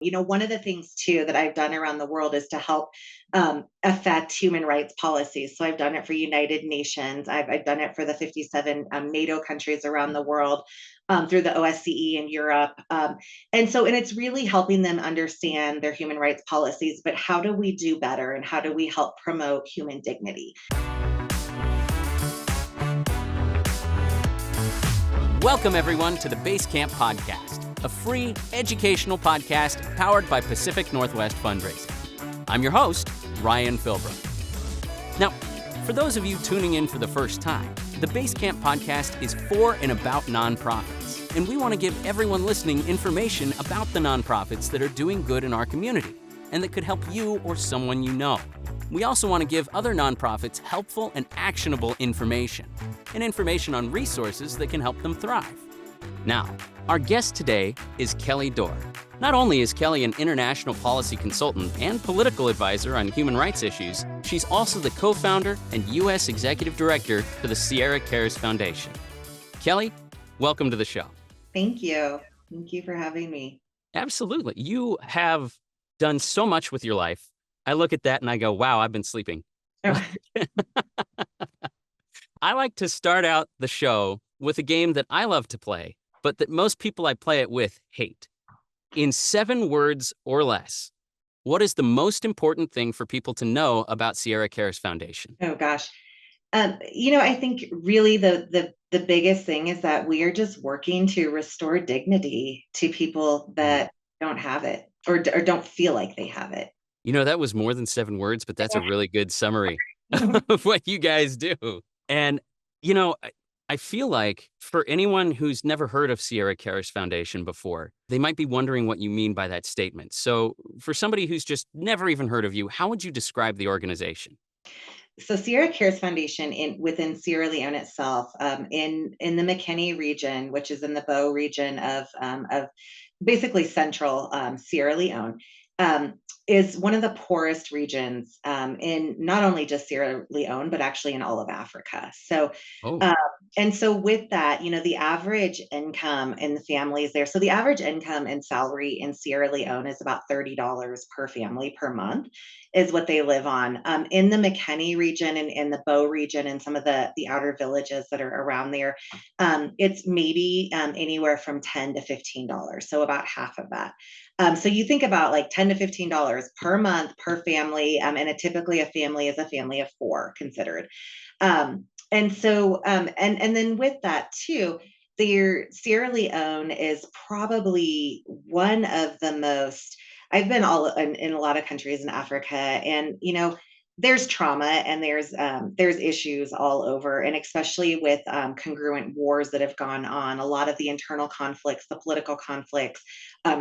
One of the things too that I've done around the world is to help affect human rights policies. So I've done it for United Nations. I've done it for the 57 NATO countries around the world, through the OSCE in Europe. And it's really helping them understand their human rights policies, but how do we do better and how do we help promote human dignity? Welcome, everyone, to the Basecamp podcast, a free educational podcast powered by Pacific Northwest Fundraising. I'm your host, Ryan Philbrook. Now, for those of you tuning in for the first time, the Basecamp podcast is for and about nonprofits, and we want to give everyone listening information about the nonprofits that are doing good in our community and that could help you or someone you know. We also want to give other nonprofits helpful and actionable information, and information on resources that can help them thrive. Now, our guest today is Kelly Dore. Not only is Kelly an international policy consultant and political advisor on human rights issues, she's also the co-founder and U.S. Executive Director for the Sierra Cares Foundation. Kelly, welcome to the show. Thank you. Thank you for having me. Absolutely. You have done so much with your life. I look at that and I go, wow, I've been sleeping. Oh. I like to start out the show with a game that I love to play, but that most people I play it with hate. In 7 words or less, what is the most important thing for people to know about Sierra Cares Foundation? Oh gosh. I think really the biggest thing is that we are just working to restore dignity to people that don't have it or don't feel like they have it. That was more than 7 words, but that's a really good summary of what you guys do. And, I feel like for anyone who's never heard of Sierra Cares Foundation before, they might be wondering what you mean by that statement. So for somebody who's just never even heard of you, how would you describe the organization? So Sierra Cares Foundation within Sierra Leone itself, in the Makeni region, which is in the Bow region of basically central Sierra Leone, is one of the poorest regions in not only just Sierra Leone, but actually in all of Africa. So, Oh, and so with that, the average income in the families there. So the average income and salary in Sierra Leone is about $30 per family per month, is what they live on. In the Makeni region and in the Bow region and some of the outer villages that are around there, it's maybe anywhere from $10 to $15, so about half of that. So you think about like $10 to $15 per month per family, and typically a family is a family of 4 considered. And then with that too, Sierra Leone is probably one of the most. I've been in a lot of countries in Africa, and there's trauma and there's issues all over, and especially with congruent wars that have gone on, a lot of the internal conflicts, the political conflicts,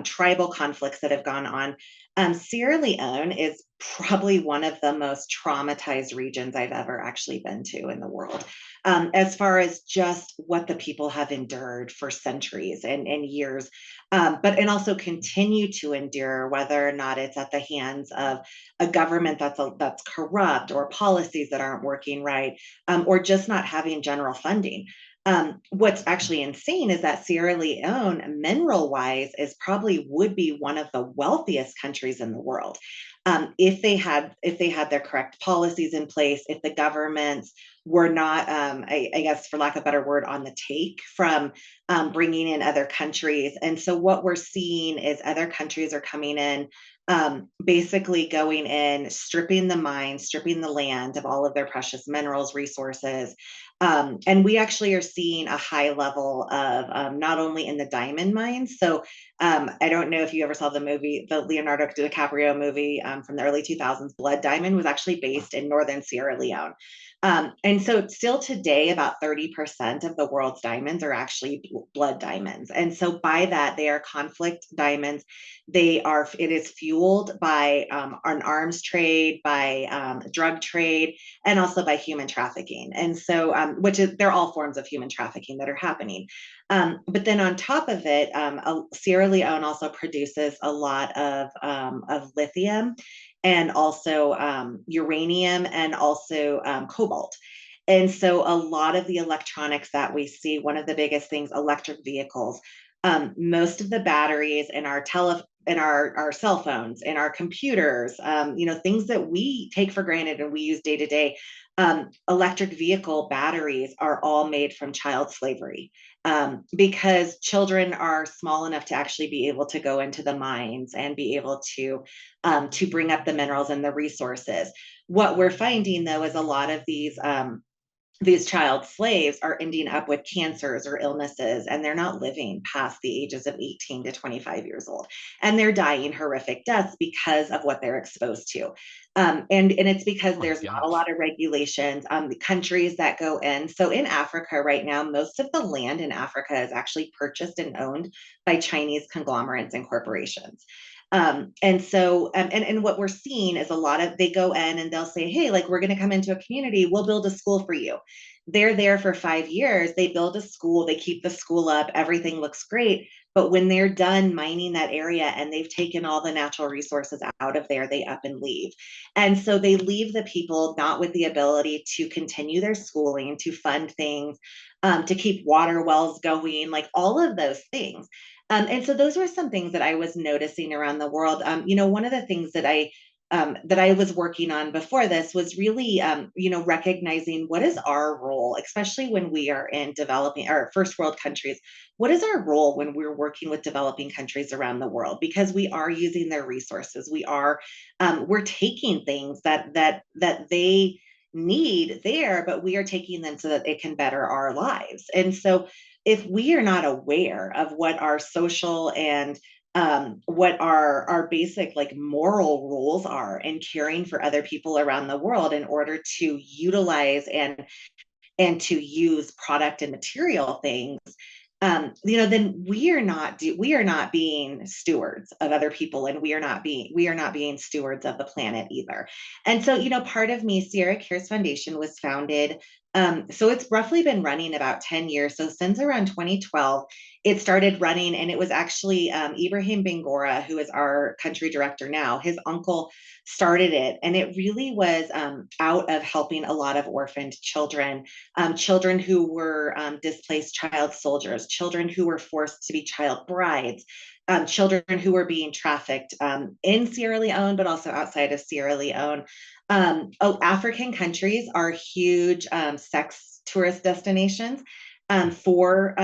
tribal conflicts that have gone on. Sierra Leone is probably one of the most traumatized regions I've ever actually been to in the world, as far as just what the people have endured for centuries and years, and also continue to endure, whether or not it's at the hands of a government that's corrupt, or policies that aren't working right, or just not having general funding. What's actually insane is that Sierra Leone, mineral wise, would be one of the wealthiest countries in the world, if they had their correct policies in place, if the governments were not, I guess, for lack of a better word, on the take from bringing in other countries. And so what we're seeing is other countries are coming in, basically going in, stripping the mines, stripping the land of all of their precious minerals, resources. And we actually are seeing a high level of not only in the diamond mines. So I don't know if you ever saw the Leonardo DiCaprio movie from the early 2000s, Blood Diamond was actually based in northern Sierra Leone. And so still today, about 30% of the world's diamonds are actually blood diamonds. And so by that, they are conflict diamonds. It is fueled by an arms trade, by drug trade, and also by human trafficking. And so, they're all forms of human trafficking that are happening. But then on top of it, Sierra Leone also produces a lot of lithium, and also uranium, and also cobalt. And so a lot of the electronics that we see, one of the biggest things, electric vehicles, most of the batteries in our our cell phones, in our computers, things that we take for granted and we use day to day. Electric vehicle batteries are all made from child slavery, because children are small enough to actually be able to go into the mines and be able to bring up the minerals and the resources. What we're finding, though, is a lot of these child slaves are ending up with cancers or illnesses, and they're not living past the ages of 18 to 25 years old, and they're dying horrific deaths because of what they're exposed to. And it's because Oh my there's not a gosh. lot of regulations. The countries that go in, so in Africa right now, most of the land in Africa is actually purchased and owned by Chinese conglomerates and corporations. And what we're seeing is a lot of, they go in and they'll say, hey, like, we're going to come into a community, we'll build a school for you. They're there for 5 years, they build a school, they keep the school up, everything looks great. But when they're done mining that area and they've taken all the natural resources out of there, they up and leave. And so they leave the people not with the ability to continue their schooling, to fund things, to keep water wells going, like all of those things. And so those were some things that I was noticing around the world. One of the things that I was working on before this was really, recognizing what is our role, especially when we are in developing our first world countries. What is our role when we're working with developing countries around the world? Because we are using their resources. We're taking things that they need there, but we are taking them so that it can better our lives. And so if we are not aware of what our social and what our basic like moral rules are in caring for other people around the world in order to utilize and to use product and material things, then we are not being stewards of other people, and we are not being stewards of the planet either. And so, part of me, Sierra Cares Foundation was founded. So it's roughly been running about 10 years. So since around 2012, it started running, and it was actually Ibrahim Bangora, who is our country director now. His uncle started it, and it really was out of helping a lot of orphaned children, children who were displaced child soldiers, children who were forced to be child brides, children who were being trafficked in Sierra Leone, but also outside of Sierra Leone. African countries are huge sex tourist destinations for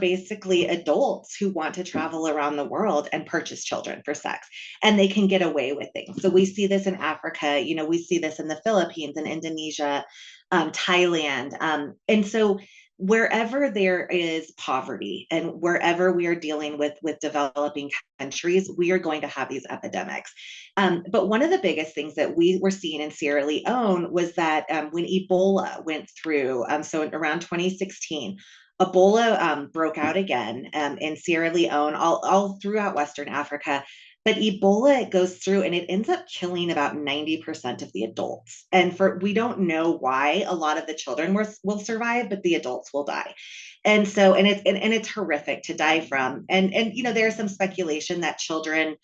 basically adults who want to travel around the world and purchase children for sex, and they can get away with things. So we see this in Africa, we see this in the Philippines and Indonesia, Thailand, and so wherever there is poverty and wherever we are dealing with developing countries, we are going to have these epidemics. But one of the biggest things that we were seeing in Sierra Leone was that when Ebola went through, so around 2016, Ebola broke out again in Sierra Leone, all throughout Western Africa. But Ebola goes through and it ends up killing about 90% of the adults. And we don't know why a lot of the children will survive, but the adults will die. And so, and it's horrific to die from. And there's some speculation that children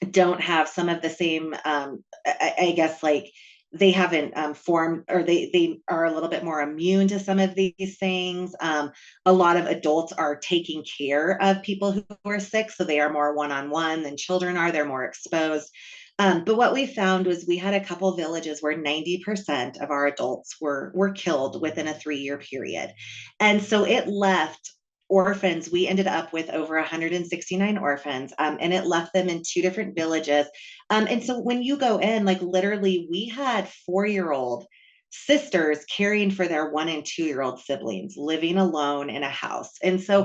don't have some of the same, I guess, like they haven't formed, or they are a little bit more immune to some of these things. A lot of adults are taking care of people who are sick, so they are more one-on-one than children are. They're more exposed. But what we found was we had a couple villages where 90% of our adults were killed within a 3-year period. And so it left orphans. We ended up with over 169 orphans, and it left them in 2 different villages. And so when you go in, like literally, we had 4-year-old sisters caring for their 1 and 2-year-old siblings living alone in a house. And so,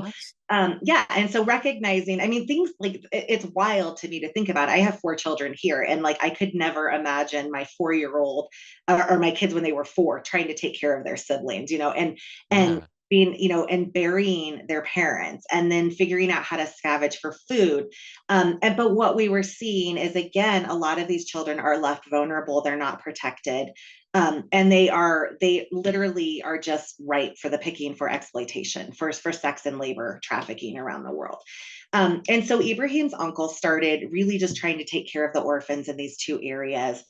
What? yeah. And so recognizing, I mean, things like it's wild to me to think about. I have 4 children here, and like I could never imagine my 4-year-old or my kids when they were 4 trying to take care of their siblings, and Yeah. being, and burying their parents and then figuring out how to scavenge for food. But what we were seeing is, again, a lot of these children are left vulnerable. They're not protected. And they literally are just ripe for the picking for exploitation, for sex and labor trafficking around the world. And so Ibrahim's uncle started really just trying to take care of the orphans in these 2 areas.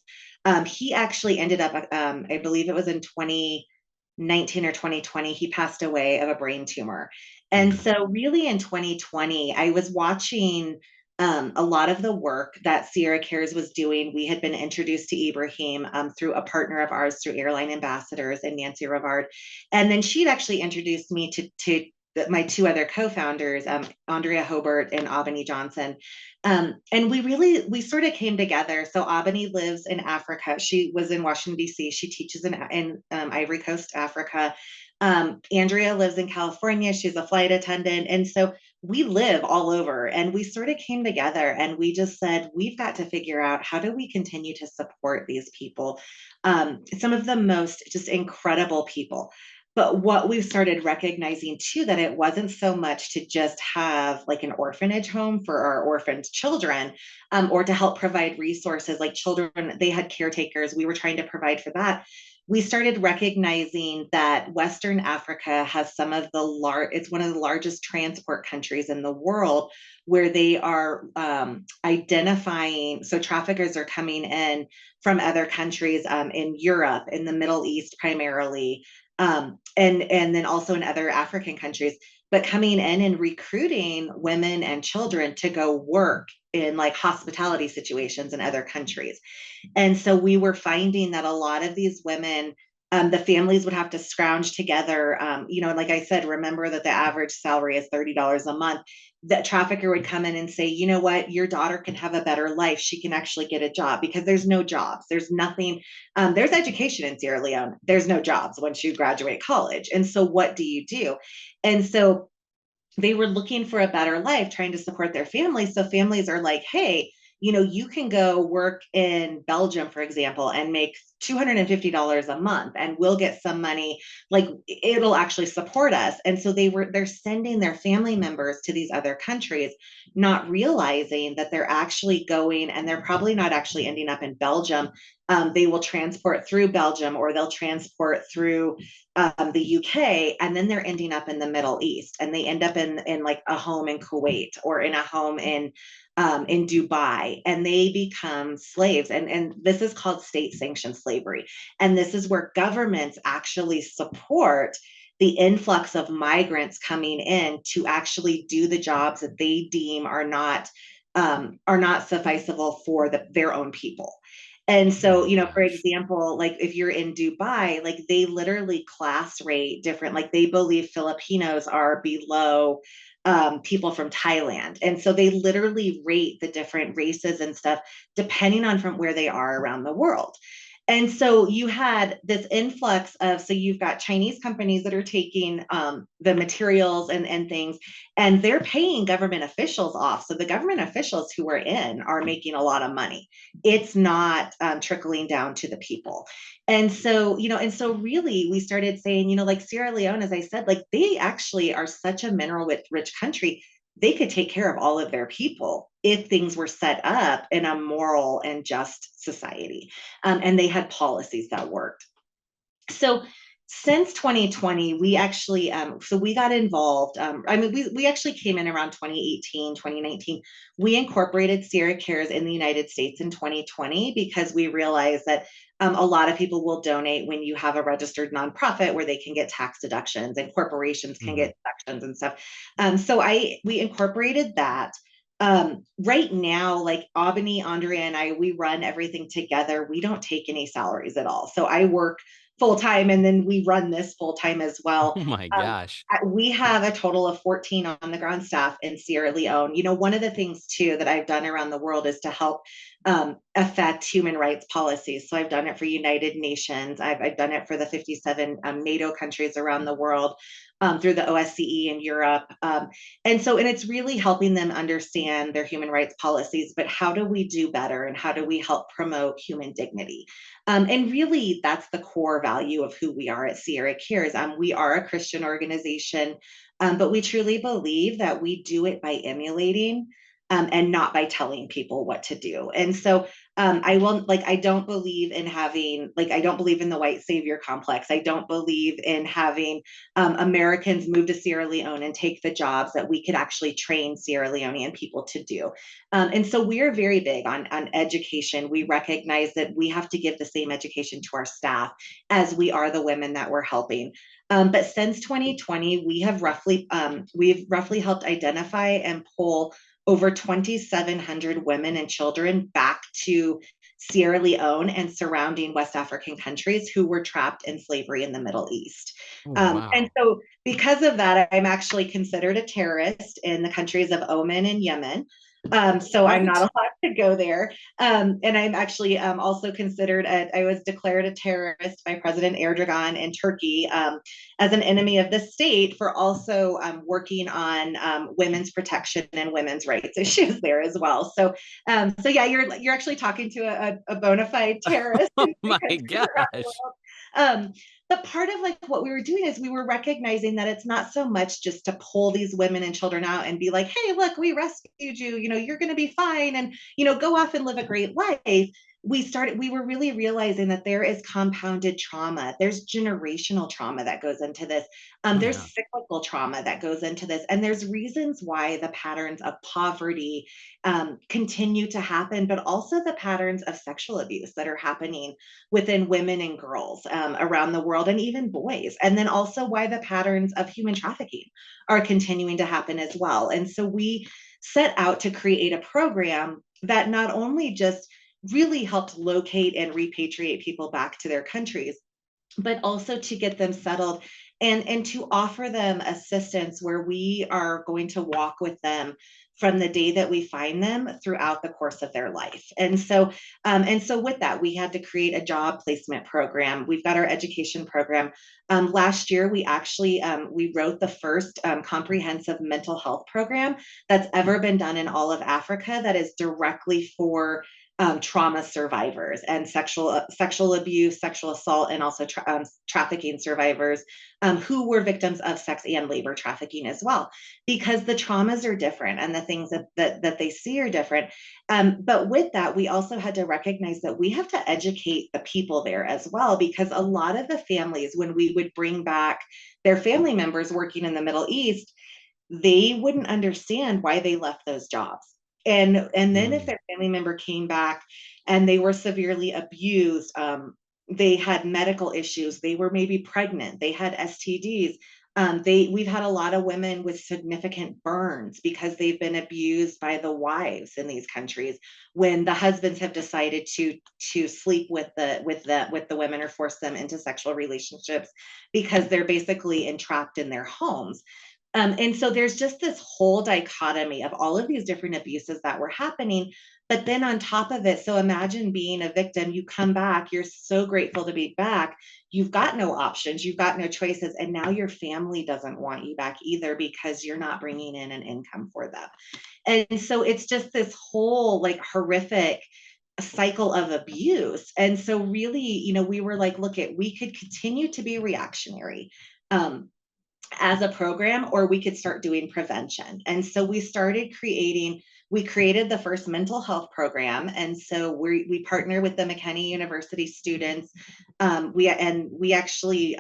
He actually ended up, I believe it was in 2019 or 2020, he passed away of a brain tumor. And Mm. so, really, in 2020, I was watching A lot of the work that Sierra Cares was doing, we had been introduced to Ibrahim through a partner of ours, through Airline Ambassadors and Nancy Rivard. And then she'd actually introduced me to my two other co-founders, Andrea Hobart and Abani Johnson. And we sort of came together. So Abani lives in Africa. She was in Washington, D.C. She teaches in Ivory Coast, Africa. Andrea lives in California. She's a flight attendant. And so we live all over, and we sort of came together and we just said, we've got to figure out, how do we continue to support these people? Some of the most just incredible people. But what we've started recognizing too, that it wasn't so much to just have like an orphanage home for our orphaned children, or to help provide resources like children, they had caretakers. We were trying to provide for that. We started recognizing that Western Africa has some of it's one of the largest transport countries in the world, where they are identifying, so traffickers are coming in from other countries, in Europe, in the Middle East primarily, and then also in other African countries, but coming in and recruiting women and children to go work in like hospitality situations in other countries. And so we were finding that a lot of these women, the families would have to scrounge together. Like I said, remember that the average salary is $30 a month. That trafficker would come in and say, you know what, your daughter can have a better life. She can actually get a job, because there's no jobs. There's nothing. There's education in Sierra Leone. There's no jobs once you graduate college. And so what do you do? And so they were looking for a better life, trying to support their families. So families are like, hey, you can go work in Belgium, for example, and make $250 a month, and we'll get some money, like it'll actually support us. And so they're sending their family members to these other countries, not realizing that they're actually going, and they're probably not actually ending up in Belgium. They will transport through Belgium, or they'll transport through the UK, and then they're ending up in the Middle East, and they end up in like a home in Kuwait, or in a home in Dubai, and they become slaves. And this is called state sanctioned slavery. And this is where governments actually support the influx of migrants coming in to actually do the jobs that they deem are not sufficable for their own people. And so, for example, like if you're in Dubai, like they literally class rate different, like they believe Filipinos are below people from Thailand. And so they literally rate the different races and stuff depending on from where they are around the world. And so you had this influx of, so you've got Chinese companies that are taking the materials and things, and they're paying government officials off. So the government officials who are in are making a lot of money. It's not trickling down to the people. And so, really we started saying, like Sierra Leone, as I said, like they actually are such a mineral rich country. They could take care of all of their people if things were set up in a moral and just society. And they had policies that worked. So since 2020, we actually, so we got involved. We actually came in around 2018, 2019. We incorporated Sierra Cares in the United States in 2020, because we realized that a lot of people will donate when you have a registered nonprofit, where they can get tax deductions, and corporations can get deductions and stuff. So we incorporated that. Right now, like Albany, Andrea, and I, we run everything together. We don't take any salaries at all. So I work full time, and then we run this full time as well. Oh my gosh. We have a total of 14 on the ground staff in Sierra Leone. One of the things too that I've done around the world is to help affect human rights policies. So I've done it for United Nations. I've done it for the 57 NATO countries around the world, through the OSCE in Europe. And it's really helping them understand their human rights policies, but how do we do better, and how do we help promote human dignity? And really, that's the core value of who we are at Sierra Cares. We are a Christian organization, but we truly believe that we do it by emulating, and not by telling people what to do. And so I don't believe in I don't believe in the white savior complex. I don't believe in having Americans move to Sierra Leone and take the jobs that we could actually train Sierra Leonean people to do. And so we are very big on education. We recognize that we have to give the same education to our staff as we are the women that we're helping. But since 2020, we've roughly helped identify and pull over 2,700 women and children back to Sierra Leone and surrounding West African countries who were trapped in slavery in the Middle East. Oh, And wow. so, because of that, I'm actually considered a terrorist in the countries of Oman and Yemen. So I'm not What? allowed to go there. And I'm actually also considered, I was declared a terrorist by President Erdogan in Turkey as an enemy of the state for also working on women's protection and women's rights issues there as well. So yeah, you're actually talking to a bona fide terrorist Oh in my countries around the gosh. world. But part of like what we were doing is we were recognizing that it's not so much just to pull these women and children out and be like, hey, look, we rescued you, you're going to be fine, and go off and live a great life. We were really realizing that there is compounded trauma, there's generational trauma that goes into this, Oh there's yeah. cyclical trauma that goes into this, and there's reasons why the patterns of poverty continue to happen, but also the patterns of sexual abuse that are happening within women and girls around the world, and even boys. And then also why the patterns of human trafficking are continuing to happen as well. And so we set out to create a program that not only just really helped locate and repatriate people back to their countries, but also to get them settled and to offer them assistance where we are going to walk with them from the day that we find them throughout the course of their life. And so with that, we had to create a job placement program. We've got our education program. Last year, we actually we wrote the first comprehensive mental health program that's ever been done in all of Africa that is directly for trauma survivors and sexual abuse, sexual assault, and also trafficking survivors who were victims of sex and labor trafficking as well, because the traumas are different and the things that they see are different. But with that, we also had to recognize that we have to educate the people there as well, because a lot of the families, when we would bring back their family members working in the Middle East, they wouldn't understand why they left those jobs. And then if Mm. their family member came back and they were severely abused, they had medical issues, they were maybe pregnant, they had STDs. We've had a lot of women with significant burns because they've been abused by the wives in these countries, when the husbands have decided to sleep with the women or force them into sexual relationships because they're basically entrapped in their homes. And so there's just this whole dichotomy of all of these different abuses that were happening. But then on top of it, so imagine being a victim, you come back, you're so grateful to be back. You've got no options, you've got no choices. And now your family doesn't want you back either because you're not bringing in an income for them. And so it's just this whole like horrific cycle of abuse. And so really, we were like, look, we could continue to be reactionary. As a program, or we could start doing prevention. And so we created the first mental health program. And so we partner with the Makeni University students. We actually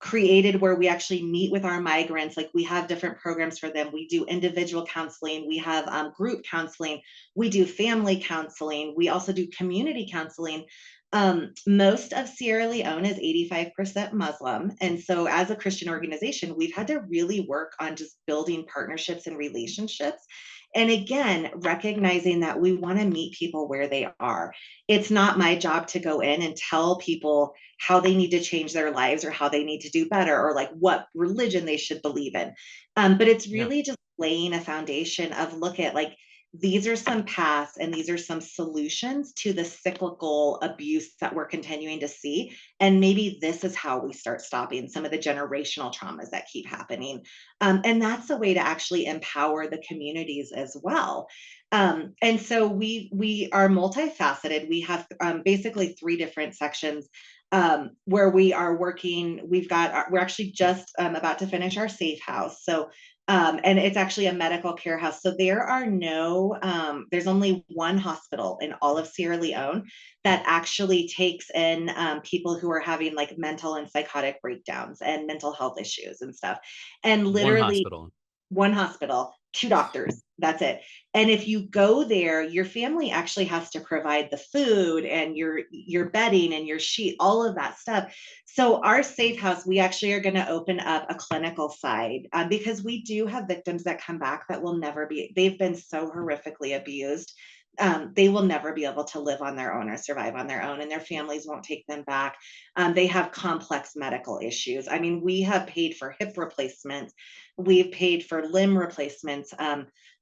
created where we actually meet with our migrants. Like, we have different programs for them. We do individual counseling, we have group counseling, we do family counseling, we also do community counseling. Most of Sierra Leone is 85% Muslim. And so, as a Christian organization, we've had to really work on just building partnerships and relationships. And again, recognizing that we want to meet people where they are. It's not my job to go in and tell people how they need to change their lives or how they need to do better or like what religion they should believe in. But it's Yeah. really just laying a foundation of, look at, like, these are some paths and these are some solutions to the cyclical abuse that we're continuing to see. And maybe this is how we start stopping some of the generational traumas that keep happening. And that's a way to actually empower the communities as well. And so we are multifaceted. We have basically three different sections where we are working. We're actually just about to finish our safe house. And it's actually a medical care house. So there's only one hospital in all of Sierra Leone that actually takes in people who are having like mental and psychotic breakdowns and mental health issues and stuff. And One literally hospital. one hospital 2 doctors. That's it. And if you go there, your family actually has to provide the food and your bedding and your sheet, all of that stuff. So our safe house, we actually are going to open up a clinical side because we do have victims that come back that will never be. They've been so horrifically abused. They will never be able to live on their own or survive on their own, and their families won't take them back. They have complex medical issues. I mean, we have paid for hip replacements, we've paid for limb replacements.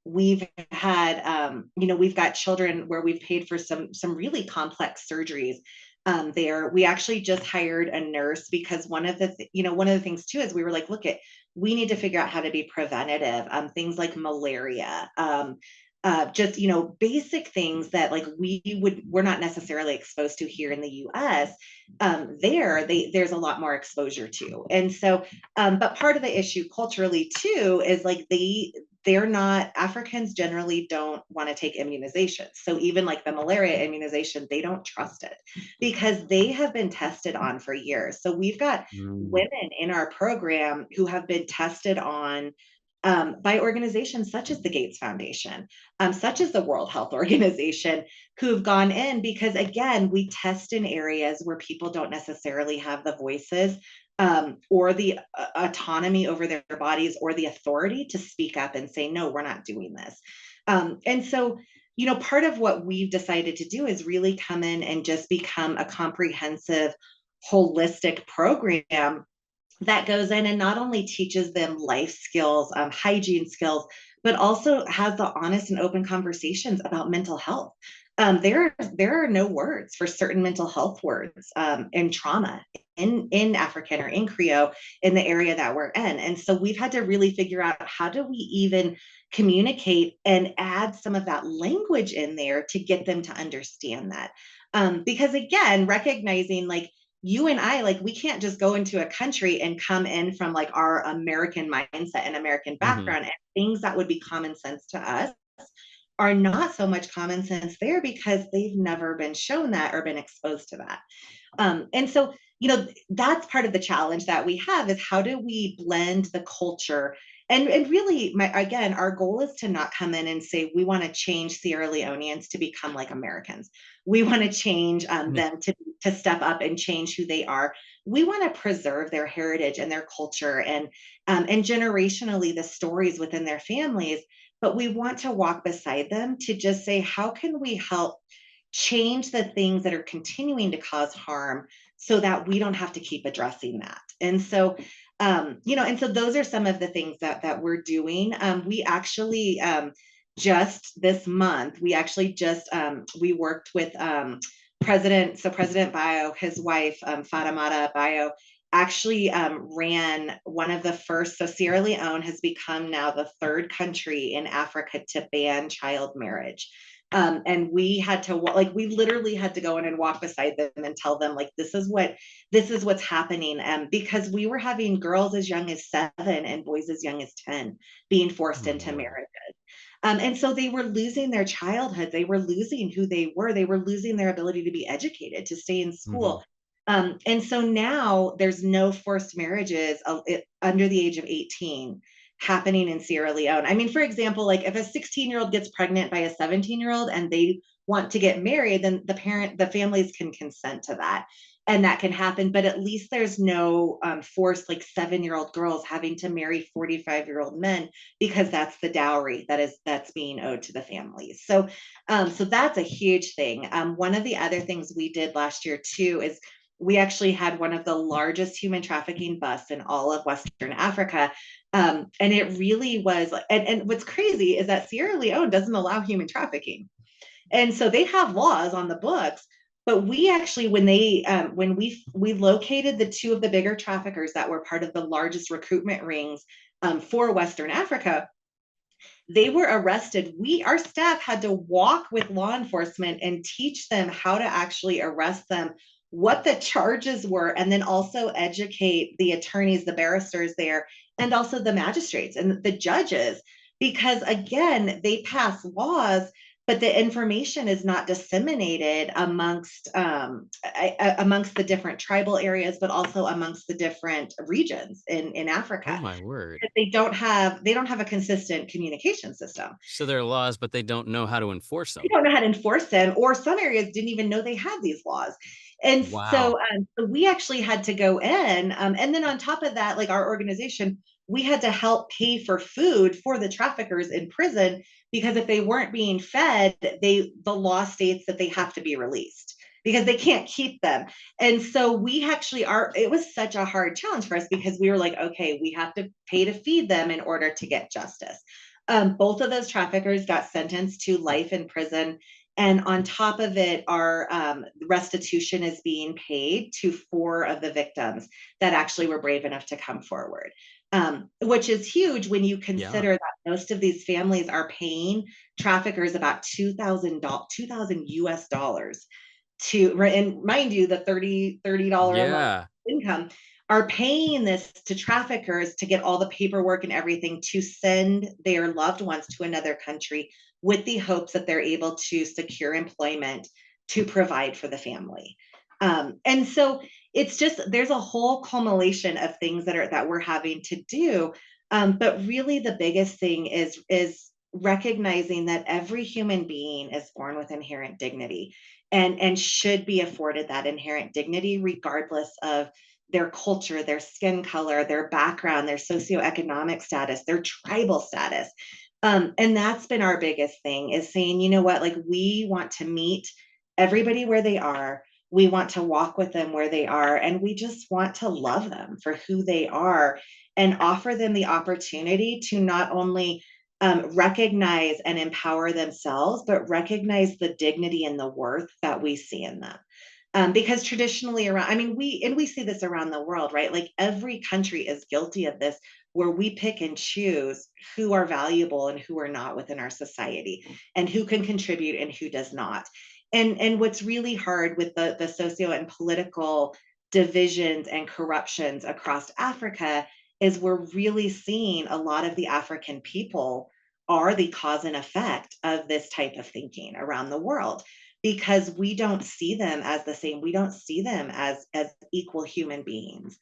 We've had, we've got children where we've paid for some really complex surgeries. There, we actually just hired a nurse because one of the things too is we were like, we need to figure out how to be preventative. Things like malaria. Just basic things that like we're not necessarily exposed to here in the US. There's a lot more exposure to. And so but part of the issue culturally too is like they're not, Africans generally don't want to take immunizations. So even like the malaria immunization, they don't trust it because they have been tested on for years. So we've got women in our program who have been tested on by organizations such as the Gates Foundation, such as the World Health Organization, who've gone in because, again, we test in areas where people don't necessarily have the voices or the autonomy over their bodies or the authority to speak up and say, no, we're not doing this. And so, part of what we've decided to do is really come in and just become a comprehensive, holistic program that goes in and not only teaches them life skills, hygiene skills, but also has the honest and open conversations about mental health. There are no words for certain mental health words in trauma in African or in Creole in the area that we're in. And so we've had to really figure out how do we even communicate and add some of that language in there to get them to understand that. Because again, recognizing like, you and I, like, we can't just go into a country and come in from like our American mindset and American background, and things that would be common sense to us are not so much common sense there because they've never been shown that or been exposed to that. And so, that's part of the challenge that we have is how do we blend the culture and really, again, our goal is to not come in and say, we want to change Sierra Leoneans to become like Americans. We want to change them to step up and change who they are. We want to preserve their heritage and their culture and generationally the stories within their families. But we want to walk beside them to just say, how can we help change the things that are continuing to cause harm so that we don't have to keep addressing that? And so, and so those are some of the things that we're doing. We actually just this month, we worked with President Bio, his wife, Fatimata Bio, actually ran one of the first. So Sierra Leone has become now the third country in Africa to ban child marriage. And we had to we literally had to go in and walk beside them and tell them like, this is what's happening. Because we were having girls as young as 7 and boys as young as 10 being forced into marriages. And so they were losing their childhood. They were losing who they were. They were losing their ability to be educated, to stay in school. And so now there's no forced marriages under the age of 18 happening in Sierra Leone. I mean, for example, like if a 16-year-old gets pregnant by a 17-year-old and they want to get married, then the families can consent to that. And that can happen, but at least there's no forced like 7-year-old girls having to marry 45-year-old men because that's the dowry that's being owed to the families. So that's a huge thing. One of the other things we did last year too is we actually had one of the largest human trafficking busts in all of Western Africa. And it really was, and what's crazy is that Sierra Leone doesn't allow human trafficking. And so they have laws on the books, but we actually, when we located the 2 of the bigger traffickers that were part of the largest recruitment rings for Western Africa, they were arrested. Our staff had to walk with law enforcement and teach them how to actually arrest them, what the charges were, and then also educate the attorneys, the barristers there, and also the magistrates and the judges, because again, they pass laws but the information is not disseminated amongst the different tribal areas, but also amongst the different regions in Oh Africa. my word. They don't have a consistent communication system. So there are laws, but they don't know how to enforce They them. don't know how to enforce them, or some areas didn't even know they had these laws. And so, Wow. so we actually had to go in, and then on top of that, like our organization, we had to help pay for food for the traffickers in prison, because if they weren't being fed, the law states that they have to be released because they can't keep them. And so we actually are. It was such a hard challenge for us because we were like, okay, we have to pay to feed them in order to get justice. Both of those traffickers got sentenced to life in prison. And on top of it, our restitution is being paid to four of the victims that actually were brave enough to come forward, which is huge when you Yeah. consider that most of these families are paying traffickers about $2,000 US dollars to, and mind you, the $30 a month Yeah. income, are paying this to traffickers to get all the paperwork and everything to send their loved ones to another country with the hopes that they're able to secure employment to provide for the family. And so it's just, there's a whole culmination of things that we're having to do. But really the biggest thing is recognizing that every human being is born with inherent dignity, and should be afforded that inherent dignity regardless of their culture, their skin color, their background, their socioeconomic status, their tribal status. And that's been our biggest thing, is saying, you know what, like we want to meet everybody where they are. We want to walk with them where they are, and we just want to love them for who they are and offer them the opportunity to not only recognize and empower themselves, but recognize the dignity and the worth that we see in them. Because traditionally around, I mean, we see this around the world, right? Like every country is guilty of this, where we pick and choose who are valuable and who are not within our society, and who can contribute and who does not. And what's really hard with the socio and political divisions and corruptions across Africa is we're really seeing a lot of the African people are the cause and effect of this type of thinking around the world, because we don't see them as the same. We don't see them as equal human beings,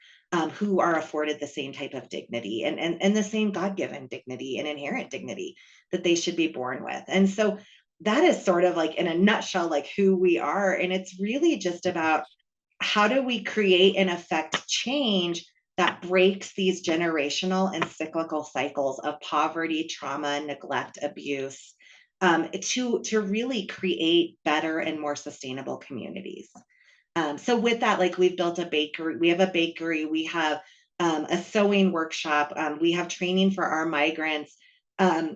who are afforded the same type of dignity, and the same God-given dignity and inherent dignity that they should be born with. And so that is sort of like in a nutshell, like who we are. And it's really just about how do we create and affect change that breaks these generational and cyclical cycles of poverty, trauma, neglect, abuse, to really create better and more sustainable communities. So with that, like we've built a bakery, we have a bakery, we have a sewing workshop, we have training for our migrants.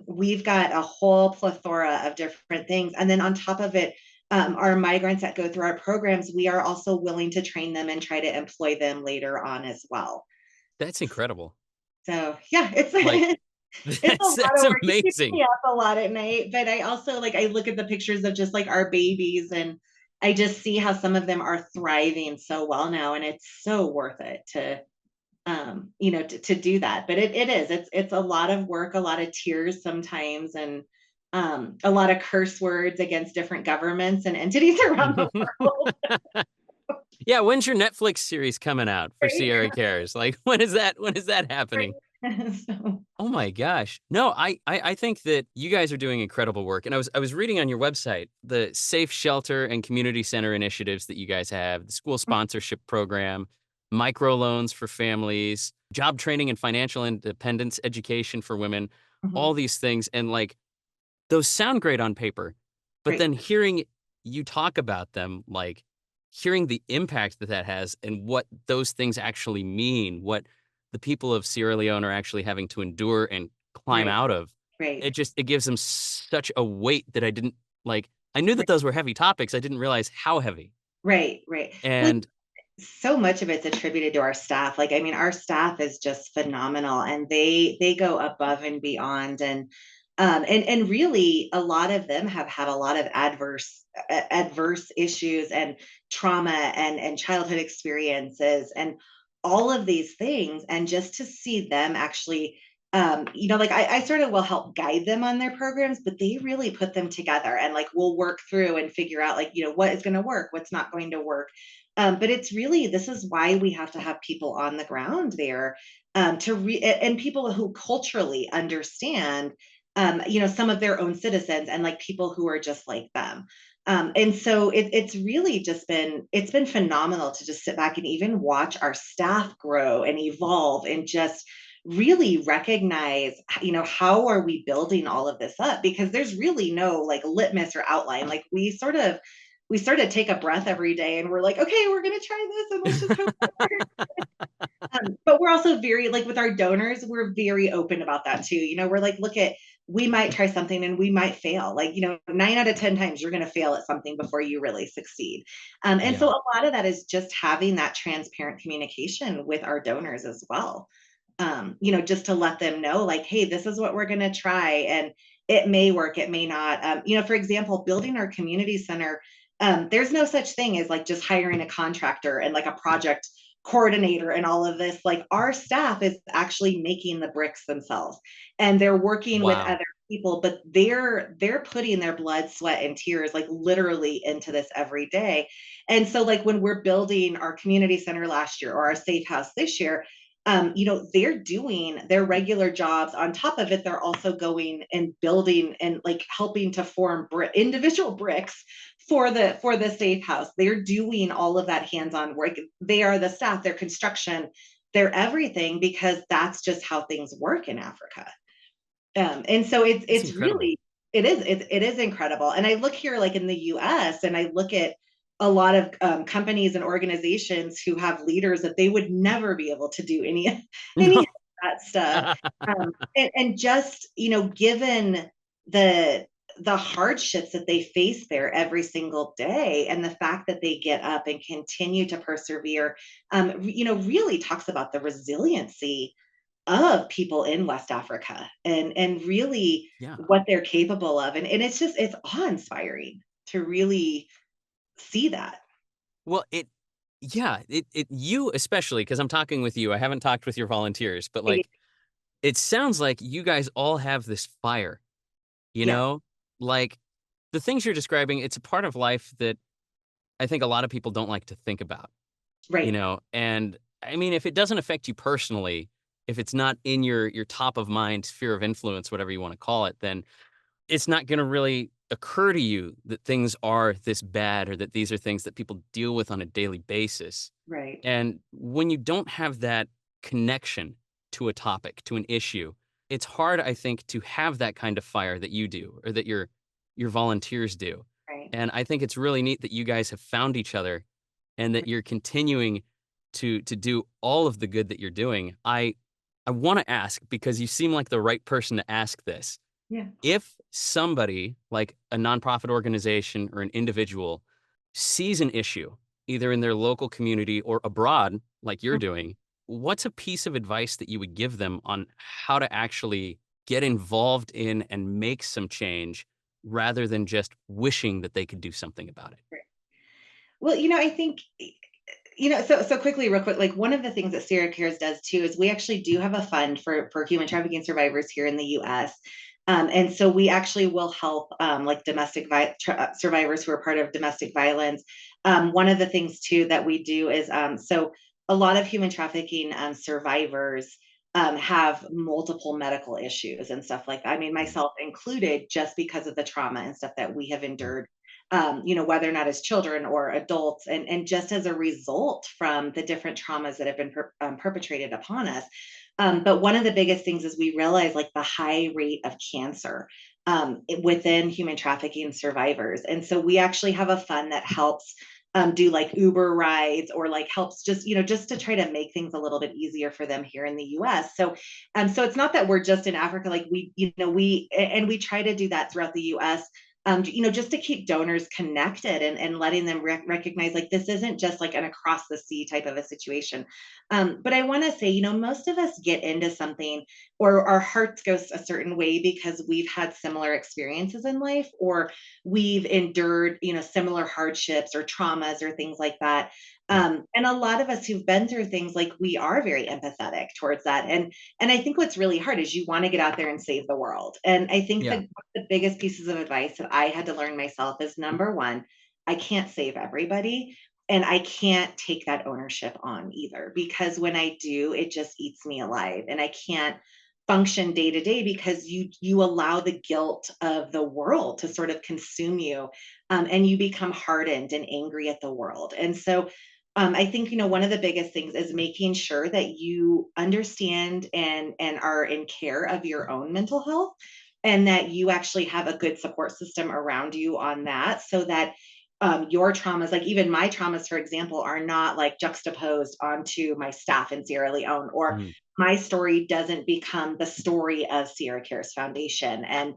We've got a whole plethora of different things. And then on top of it, our migrants that go through our programs, we are also willing to train them and try to employ them later on as well. That's incredible. So yeah, it's Like it's a lot that's of work. It keeps amazing. me up a lot at night, but I also like I look at the pictures of just like our babies, and I just see how some of them are thriving so well now, and it's so worth it to to do that. But it is, it's a lot of work, a lot of tears sometimes, and a lot of curse words against different governments and entities around the world. Yeah, when's your Netflix series coming out for Right? Sierra Cares? Like, when is that happening? Right. So, Oh my gosh. No, I think that you guys are doing incredible work. And I was reading on your website the safe shelter and community center initiatives that you guys have, the school sponsorship program, microloans for families, job training and financial independence education for women, all mhm, these things. And like those sound great on paper, but right, then hearing you talk about them, like hearing the impact that that has and what those things actually mean, what the people of Sierra Leone are actually having to endure and climb right, out of, right, it gives them such a weight that I didn't like. I knew that right, those were heavy topics. I didn't realize how heavy. right, right. Well, And so much of it's attributed to our staff. Like, I mean, our staff is just phenomenal, and they go above and beyond. And really, a lot of them have had a lot of adverse issues and trauma and childhood experiences and all of these things. And just to see them actually like I sort of will help guide them on their programs, but they really put them together and like we'll work through and figure out like, what is going to work, what's not going to work. But it's really, this is why we have to have people on the ground there, and people who culturally understand, some of their own citizens and like people who are just like them. And so it's really just it's been phenomenal to just sit back and even watch our staff grow and evolve and just really recognize, how are we building all of this up? Because there's really no like litmus or outline. Like we sort of take a breath every day and we're like, okay, we're going to try this and let's just hope that works. But we're also very, like with our donors, we're very open about that too. We're like, we might try something and we might fail. Like, 9 out of 10 times you're going to fail at something before you really succeed. And so Yeah. a lot of that is just having that transparent communication with our donors as well. Just to let them know, like, hey, this is what we're going to try. And it may work, it may not. For example, building our community center, there's no such thing as like just hiring a contractor and like a project coordinator and all of this. Like our staff is actually making the bricks themselves and they're working with Wow. other people, but they're putting their blood, sweat, and tears like literally into this every day. And so like when we're building our community center last year or our safe house this year, they're doing their regular jobs. On top of it, they're also going and building and like helping to form individual bricks for the safe house. They're doing all of that hands-on work. They are the staff, their construction, they're everything, because that's just how things work in Africa. And so it's That's it's incredible. really it is incredible. And I look here like in the US and I look at a lot of companies and organizations who have leaders that they would never be able to do any No. of that stuff. And just, given the the hardships that they face there every single day and the fact that they get up and continue to persevere, really talks about the resiliency of people in West Africa and really Yeah. what they're capable of. And it's awe-inspiring to really see that. Well, you especially, because I'm talking with you. I haven't talked with your volunteers, but like, it sounds like you guys all have this fire, you Yeah, know? Like, the things you're describing, it's a part of life that I think a lot of people don't like to think about, you right, know? And I mean, if it doesn't affect you personally, if it's not in your top of mind sphere of influence, whatever you want to call it, then it's not going to really occur to you that things are this bad or that these are things that people deal with on a daily basis. right, And when you don't have that connection to a topic, to an issue, it's hard, I think, to have that kind of fire that you do or that your volunteers do. right. And I think it's really neat that you guys have found each other and that you're continuing to do all of the good that you're doing. I want to ask because you seem like the right person to ask this. Yeah. If somebody like a nonprofit organization or an individual sees an issue, either in their local community or abroad, like you're doing, what's a piece of advice that you would give them on how to actually get involved in and make some change rather than just wishing that they could do something about it? Well, I think, so quickly, real quick, like one of the things that Sierra Cares does too is we actually do have a fund for human trafficking survivors here in the U.S. And so we actually will help like survivors who are part of domestic violence. One of the things too that we do is, so a lot of human trafficking survivors have multiple medical issues and stuff like that. I mean, Mm, myself included, just because of the trauma and stuff that we have mm, endured, whether or not as children or adults, and just as a result from the different traumas that have been perpetrated upon us. But one of the biggest things is we realize like the high rate of cancer within human trafficking survivors. And so we actually have a fund that helps do like Uber rides or like helps just to try to make things a little bit easier for them here in the US. So it's not that we're just in Africa, like we try to do that throughout the US, just to keep donors connected and letting them recognize like this isn't just like an across the sea type of a situation. But I want to say, most of us get into something or our hearts go a certain way because we've had similar experiences in life or we've endured, similar hardships or traumas or things like that. Yeah. And a lot of us who've been through things, like, we are very empathetic towards that. And I think what's really hard is you want to get out there and save the world. And I think Yeah. the biggest pieces of advice that I had to learn myself is, number one, I can't save everybody. And I can't take that ownership on either, because when I do, it just eats me alive. And I can't function day to day because you allow the guilt of the world to sort of consume you, and you become hardened and angry at the world. And so I think, one of the biggest things is making sure that you understand and are in care of your own mental health, and that you actually have a good support system around you on that, so that your traumas, like even my traumas, for example, are not like juxtaposed onto my staff in Sierra Leone, or Mhm. my story doesn't become the story of Sierra Cares Foundation, and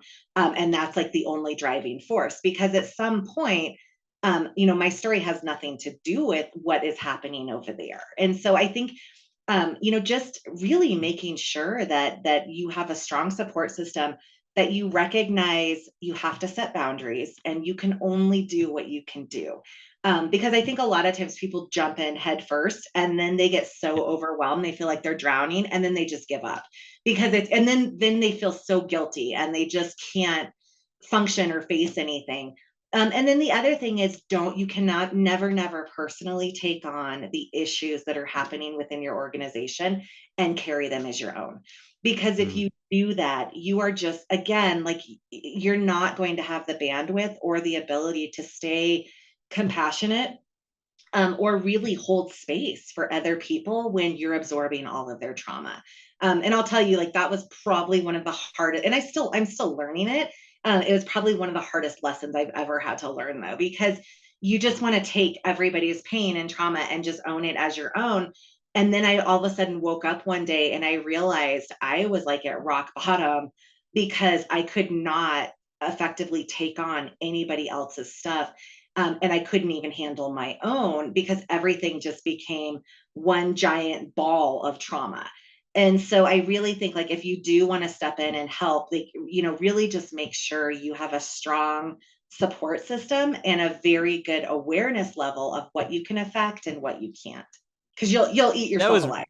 that's like the only driving force. Because at some point, my story has nothing to do with what is happening over there. And so I think, just really making sure that you have a strong support system, that you recognize you have to set boundaries and you can only do what you can do. Because I think a lot of times people jump in head first and then they get so overwhelmed, they feel like they're drowning, and then they just give up, because and then they feel so guilty and they just can't function or face anything. And then the other thing is, you cannot, never personally take on the issues that are happening within your organization and carry them as your own. Because if Mm. you do that, you are just, again, like, you're not going to have the bandwidth or the ability to stay compassionate, or really hold space for other people when you're absorbing all of their trauma. And I'll tell you, like, that was probably one of the hardest, and I'm still learning it. It was probably one of the hardest lessons I've ever had to learn, though, because you just want to take everybody's pain and trauma and just own it as your own. And then I all of a sudden woke up one day and I realized I was like at rock bottom, because I could not effectively take on anybody else's stuff. And I couldn't even handle my own, because everything just became one giant ball of trauma. And so I really think, like, if you do want to step in and help, like, really just make sure you have a strong support system and a very good awareness level of what you can affect and what you can't, because you'll eat That yourself was alive.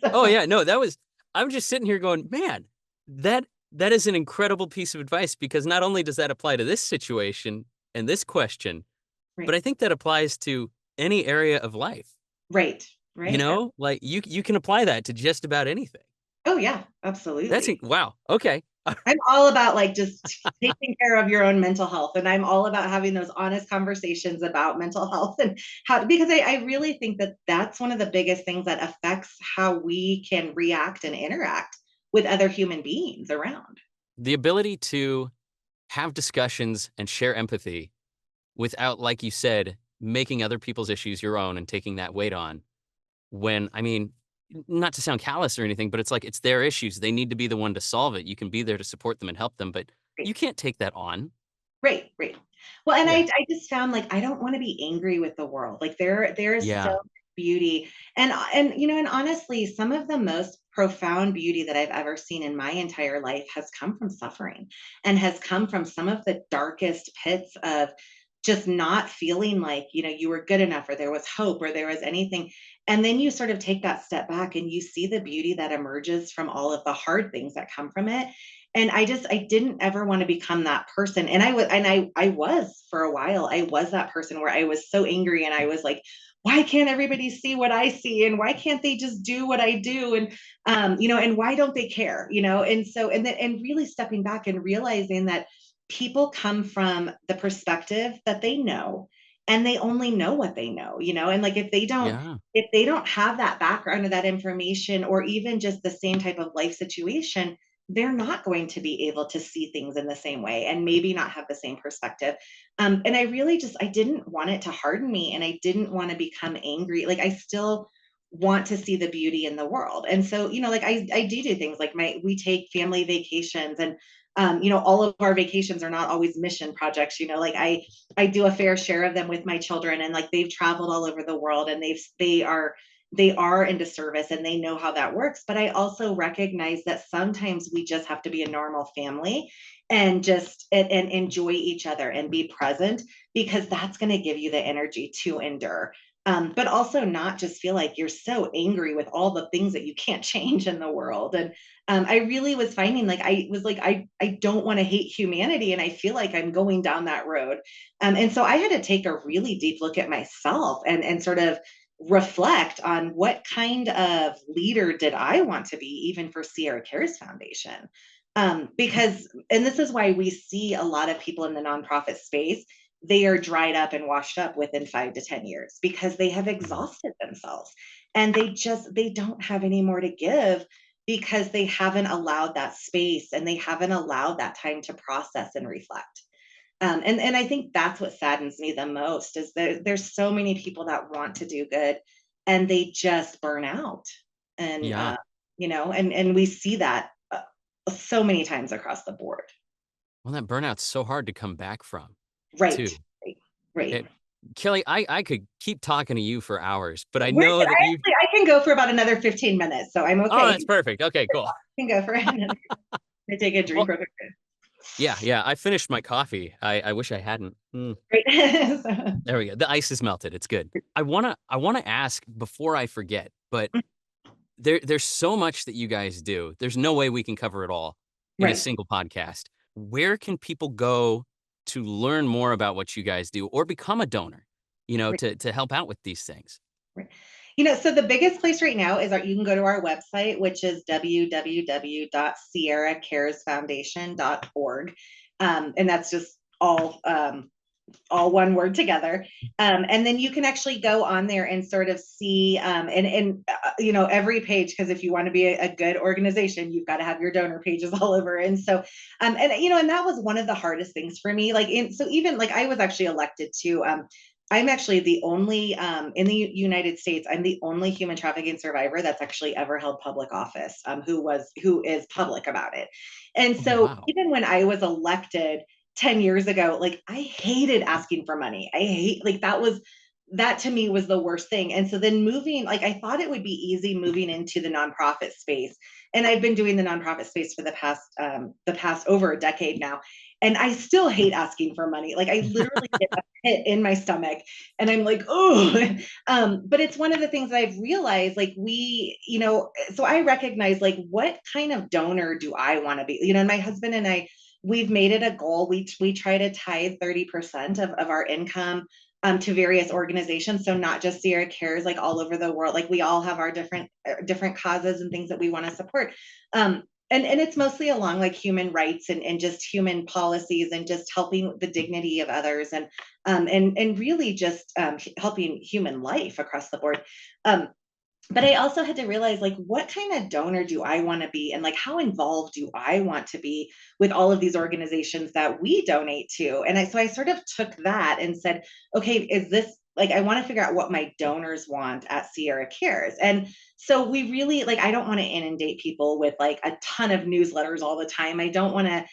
Oh, So, yeah, no, that was I'm just sitting here going, "Man, that that is an incredible piece of advice," because not only does that apply to this situation and this question, but right, I think that applies to any area of life, right, you right. know? Like, you can apply that to just about anything. Oh yeah, That's in absolutely. wow, okay. I'm all about, like, just taking care of your own mental health, and I'm all about having those honest conversations about mental health, and how, because I really think that that's one of the biggest things that affects how we can react and interact with other human beings around. The ability to have discussions and share empathy without, like you said, making other people's issues your own and taking that weight on. When I mean, not to sound callous or anything, but it's like it's their issues. They need to be the one to solve it. You can be there to support them and help them, but Right. you can't take that on. Right, right. Well, and Yeah. I just found, like, I don't wanna be angry with the world. Like, there is so Yeah. much beauty, and honestly, some of the most profound beauty that I've ever seen in my entire life has come from suffering, and has come from some of the darkest pits of just not feeling like, you were good enough, or there was hope, or there was anything. And then you sort of take that step back and you see the beauty that emerges from all of the hard things that come from it. And I didn't ever want to become that person. And I was, for a while, I was that person where I was so angry and I was like, why can't everybody see what I see? And why can't they just do what I do? And and why don't they care? And so, and really stepping back and realizing that people come from the perspective that they know, and they only know what they know, and, like, Yeah. if they don't have that background or that information, or even just the same type of life situation, they're not going to be able to see things in the same way, and maybe not have the same perspective. And I really just, I didn't want it to harden me, and I didn't want to become angry. Like, I still want to see the beauty in the world. And so, like, I do things like, we take family vacations, and all of our vacations are not always mission projects. Like, I do a fair share of them with my children, and, like, they've traveled all over the world, and they are into service, and they know how that works. But I also recognize that sometimes we just have to be a normal family, and just and enjoy each other and be present, because that's going to give you the energy to endure. but also not just feel like you're so angry with all the things that you can't change in the world. And I really was finding like I don't want to hate humanity, and I feel like I'm going down that road. And so I had to take a really deep look at myself and sort of reflect on what kind of leader did I want to be, even for Sierra Cares Foundation. Because, and this is why we see a lot of people in the nonprofit space, they are dried up and washed up within 5 to 10 years because they have Mhm. exhausted themselves, and they don't have any more to give because they haven't allowed that space and they haven't allowed that time to process and reflect. And I think that's what saddens me the most is there's so many people that want to do good and they just burn out. And Yeah. and we see that so many times across the board. Well, that burnout's so hard to come back from, Right. too. Right. Right. It Kelly, I could keep talking to you for hours, but I We're know good. that you. I can go for about another 15 minutes, so I'm Oh, okay. that's perfect. Okay, cool. I can go for another. I take a drink Well, real quick. yeah, yeah, I finished my coffee. I wish I hadn't. Great. So, There we go. The ice is melted. It's good. I wanna ask before I forget, but there's so much that you guys do. There's no way we can cover it all in a right. single podcast. Where can people go to learn more about what you guys do or become a donor, Right. to help out with these things? Right. So the biggest place right now is you can go to our website, which is www.sierracaresfoundation.org. And that's just all one word together. And then you can actually go on there and sort of see, every page, because if you want to be a good organization, you've got to have your donor pages all over. And so, and that was one of the hardest things for me. So even like I was actually elected to, I'm actually the only, in the United States, I'm the only human trafficking survivor that's actually ever held public office, who is public about it. And Oh, so wow. even when I was elected, 10 years ago, like I hated asking for money. I hate like that to me was the worst thing. And so then moving, like I thought it would be easy moving into the nonprofit space. And I've been doing the nonprofit space for the past over a decade now. And I still hate asking for money. Like I literally get a pit in my stomach and I'm like, oh, but it's one of the things that I've realized, like so I recognize like what kind of donor do I want to be? And my husband and I, we've made it a goal. We try to tithe 30% of our income to various organizations. So not just Sierra Cares, like all over the world. Like we all have our different causes and things that we want to support. And it's mostly along like human rights and just human policies and just helping the dignity of others and really just helping human life across the board. Um, but I also had to realize like what kind of donor do I want to be and like how involved do I want to be with all of these organizations that we donate to. And so I sort of took that and said, okay, is this like I want to figure out what my donors want at Sierra Cares. And so we really like I don't want to inundate people with like a ton of newsletters all the time. I don't want to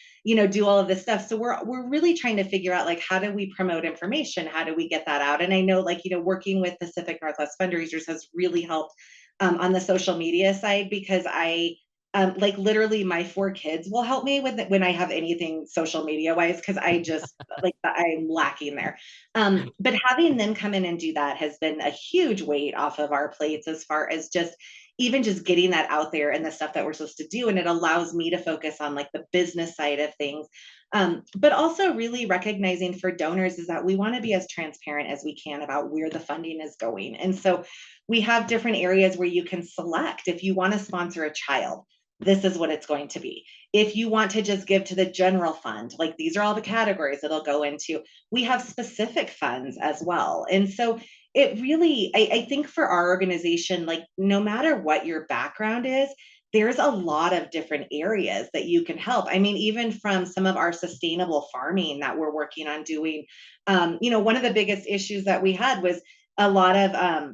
do all of this stuff. So we're really trying to figure out like how do we promote information, how do we get that out. And I know like working with Pacific Northwest fundraisers has really helped on the social media side because I like literally my 4 kids will help me with it when I have anything social media wise because I just like I'm lacking there. But having them come in and do that has been a huge weight off of our plates as far as just even just getting that out there and the stuff that we're supposed to do. And it allows me to focus on like the business side of things. But also really recognizing for donors is that we want to be as transparent as we can about where the funding is going. And so we have different areas where you can select if you want to sponsor a child, this is what it's going to be. If you want to just give to the general fund, like these are all the categories that it'll go into. We have specific funds as well. And so it really, I think for our organization, like no matter what your background is, there's a lot of different areas that you can help. I mean, even from some of our sustainable farming that we're working on doing, one of the biggest issues that we had was a lot of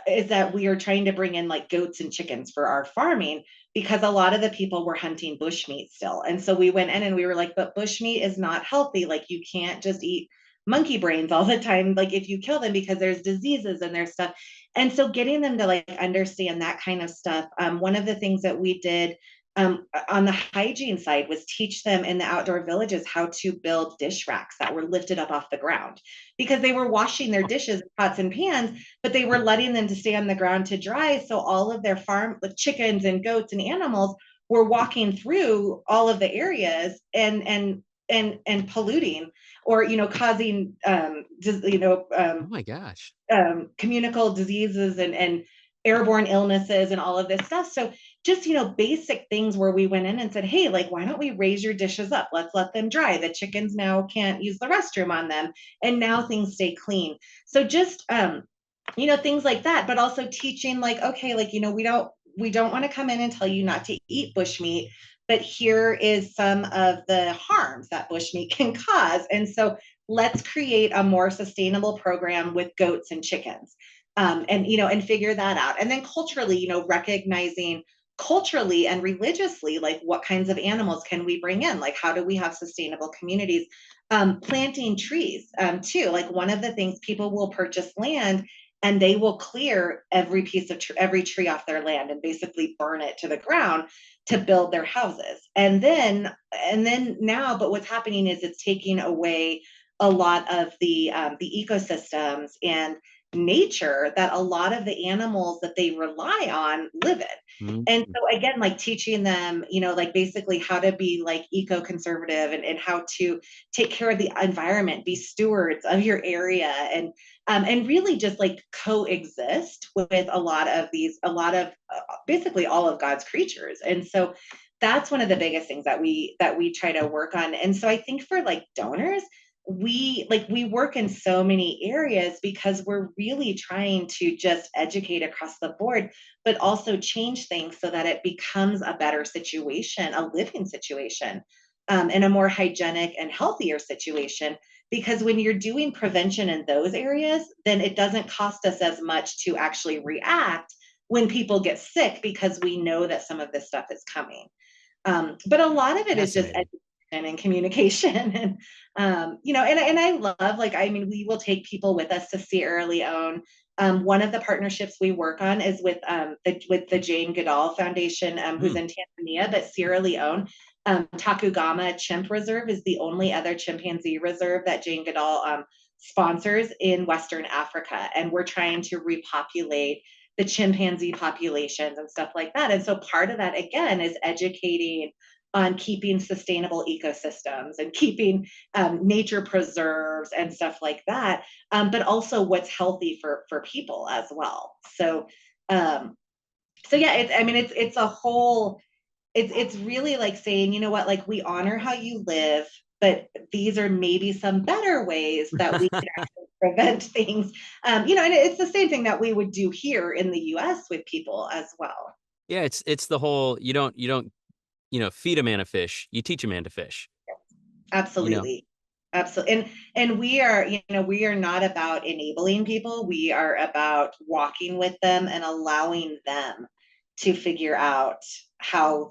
is that we are trying to bring in like goats and chickens for our farming because a lot of the people were hunting bushmeat still. And so we went in and we were like, but bushmeat is not healthy. Like you can't just eat monkey brains all the time. Like if you kill them because there's diseases and there's stuff. And so getting them to like understand that kind of stuff. One of the things that we did on the hygiene side was teach them in the outdoor villages how to build dish racks that were lifted up off the ground, because they were washing their dishes, pots and pans, but they were letting them to stay on the ground to dry. So all of their farm with chickens and goats and animals were walking through all of the areas and polluting, or causing Oh my gosh. communicable diseases and airborne illnesses and all of this stuff. So just, basic things where we went in and said, hey, like, why don't we raise your dishes up? Let's let them dry. The chickens now can't use the restroom on them. And now things stay clean. So just, things like that, but also teaching like, okay, like, we don't want to come in and tell you not to eat bushmeat, but here is some of the harms that bushmeat can cause. And so let's create a more sustainable program with goats and chickens. And figure that out. And then culturally, recognizing culturally and religiously, like what kinds of animals can we bring in? Like, how do we have sustainable communities? Planting trees, too. Like, one of the things, people will purchase land and they will clear every piece of every tree off their land and basically burn it to the ground to build their houses. And then now, but what's happening is it's taking away a lot of the ecosystems and nature that a lot of the animals that they rely on live in. And Mm-hmm. so again, like teaching them, like basically how to be like eco-conservative and how to take care of the environment, be stewards of your area, and really just like coexist with a lot of basically all of God's creatures. And so that's one of the biggest things that we try to work on. And so I think for like donors, we work in so many areas because we're really trying to just educate across the board, but also change things so that it becomes a better situation, a living situation, and a more hygienic and healthier situation. Because when you're doing prevention in those areas, then it doesn't cost us as much to actually react when people get sick, because we know that some of this stuff is coming. But a lot of it is just Fascinating. education and communication. And I love, like, I mean, we will take people with us to Sierra Leone. One of the partnerships we work on is with the Jane Goodall Foundation, who's Mm. in Tanzania, but Sierra Leone. Takugama Chimp Reserve is the only other chimpanzee reserve that Jane Goodall sponsors in Western Africa. And we're trying to repopulate the chimpanzee populations and stuff like that. And so part of that, again, is educating on keeping sustainable ecosystems and keeping nature preserves and stuff like that, but also what's healthy for people as well. Um, so yeah, it's a whole, it's really like saying, you know what, like, we honor how you live, but these are maybe some better ways that we can actually prevent things. And it's the same thing that we would do here in the US with people as well. Yeah, it's the whole you don't feed a man a fish, you teach a man to fish. You know. Absolutely. Absolutely. And we are not about enabling people. We are about walking with them and allowing them to figure out how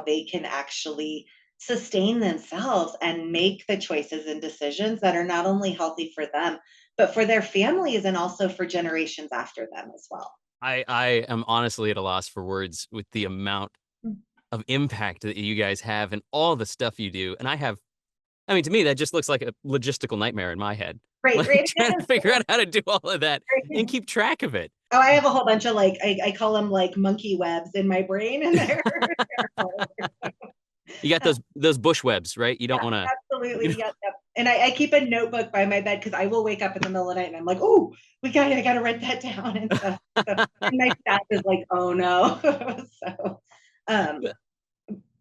they can actually sustain themselves and make the choices and decisions that are not only healthy for them, but for their families and also for generations after them as well. I am honestly at a loss for words with the amount of impact that you guys have and all the stuff you do. And I mean, to me, that just looks like a logistical nightmare in my head. Right, Like right. trying to figure out how to do all of that and Right. keep track of it. Oh, I have a whole bunch of, like, I call them like monkey webs in my brain, and they're You got those bush webs, right? You don't yeah, want to, absolutely. Yep, yep. And I keep a notebook by my bed because I will wake up in the middle of the night and I'm like, oh, I gotta write that down and stuff. So, and my staff is like, oh no. So um,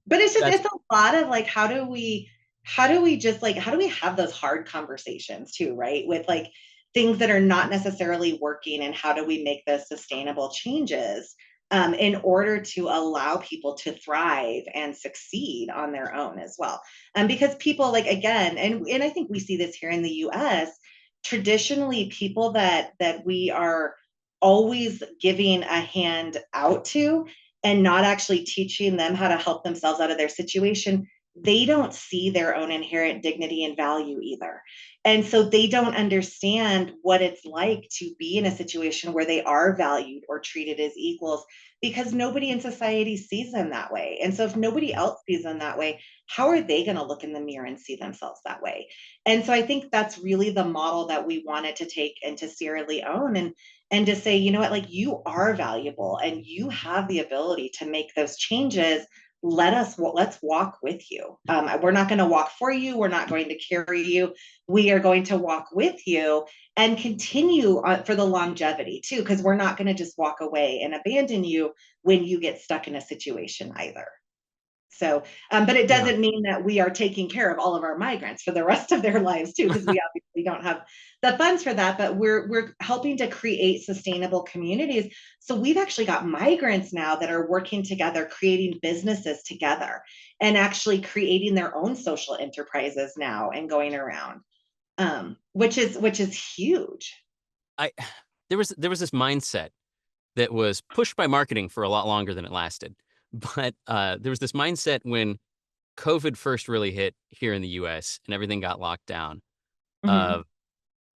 but that's it's a lot of like, how do we have those hard conversations too, right? With like things that are not necessarily working, and how do we make those sustainable changes in order to allow people to thrive and succeed on their own as well. Because people, like, again, and I think we see this here in the US, traditionally people that we are always giving a hand out to and not actually teaching them how to help themselves out of their situation, they don't see their own inherent dignity and value either. And so they don't understand what it's like to be in a situation where they are valued or treated as equals, because nobody in society sees them that way. And so if nobody else sees them that way, how are they going to look in the mirror and see themselves that way? And so I think that's really the model that we wanted to take into Sierra Leone, and to say, you know what, like, you are valuable and you have the ability to make those changes. Let's walk with you. We're not going to walk for you. We're not going to carry you. We are going to walk with you and continue for the longevity too, because we're not going to just walk away and abandon you when you get stuck in a situation either. So, but it Yeah. doesn't mean that we are taking care of all of our migrants for the rest of their lives too, because we obviously don't have the funds for that. But we're helping to create sustainable communities. So we've actually got migrants now that are working together, creating businesses together, and actually creating their own social enterprises now and going around, which is huge. I there was this mindset that was pushed by marketing for a lot longer than it lasted. But there was this mindset when COVID first really hit here in the US and everything got locked down Mhm. of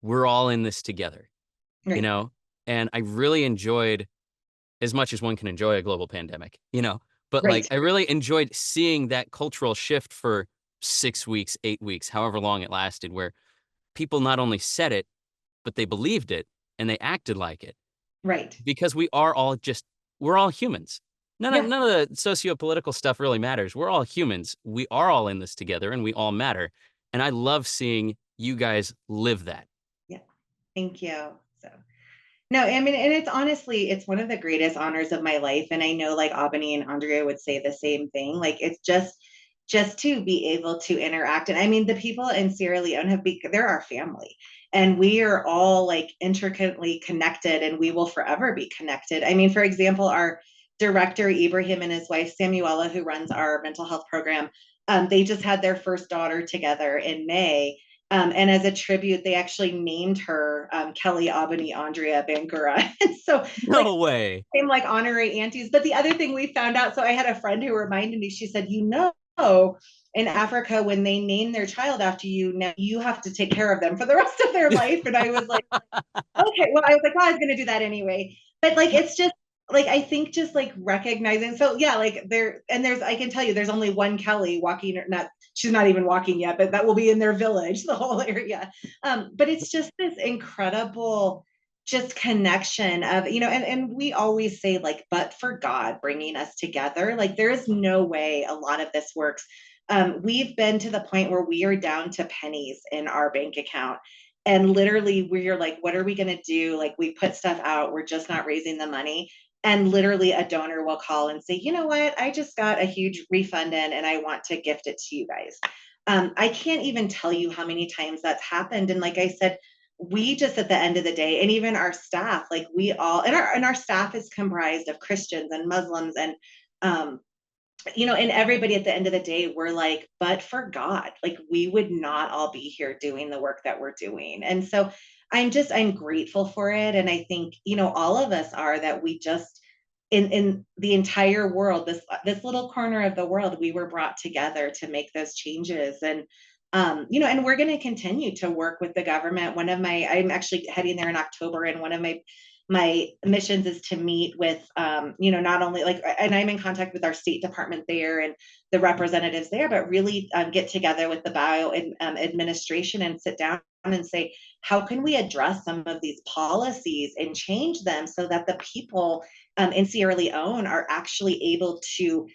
we're all in this together, you Right, know? And I really enjoyed, as much as one can enjoy a global pandemic, but like right, I really enjoyed seeing that cultural shift for 6 weeks, 8 weeks, however long it lasted, where people not only said it, but they believed it and they acted like it. right. Because we're all humans. Yeah. None of the socio-political stuff really matters. We're all humans. We are all in this together and we all matter. And I love seeing you guys live that. Yeah. Thank you. So no, I mean, and it's honestly, it's one of the greatest honors of my life. And I know like Albany and Andrea would say the same thing. Like it's just to be able to interact. And I mean, the people in Sierra Leone they're our family. And we are all like intricately connected, and we will forever be connected. I mean, for example, our director, Ibrahim, and his wife, Samuela, who runs our mental health program, they just had their first daughter together in May. And as a tribute, they actually named her Kelly Albany Andrea Bangura. And so, like, No way. same like honorary aunties. But the other thing we found out, so I had a friend who reminded me, she said, in Africa, when they name their child after you, now you have to take care of them for the rest of their life. And I was like, okay, well, I was like, well, I was going to do that anyway. But like, it's just like, I think just like recognizing. So yeah, like I can tell you, there's only one Kelly walking, or not, she's not even walking yet, but that will be in their village, the whole area. But it's just this incredible just connection of, and we always say like, but for God bringing us together, like there is no way a lot of this works. We've been to the point where we are down to pennies in our bank account, and literally we're like, what are we going to do? Like we put stuff out, we're just not raising the money. And literally a donor will call and say, you know what, I just got a huge refund in and I want to gift it to you guys. I can't even tell you how many times that's happened. And like I said, we just at the end of the day, and even our staff, like we all, and our staff is comprised of Christians and Muslims, and um, and everybody at the end of the day, we're like, but for God, like we would not all be here doing the work that we're doing. And so I'm grateful for it. And I think, all of us are, that we just, in the entire world, this little corner of the world, we were brought together to make those changes. And and we're going to continue to work with the government. I'm actually heading there in October, and one of my missions is to meet with, not only like, and I'm in contact with our State Department there and the representatives there, but really get together with the bio administration and sit down and say, how can we address some of these policies and change them so that the people in Sierra Leone are actually able to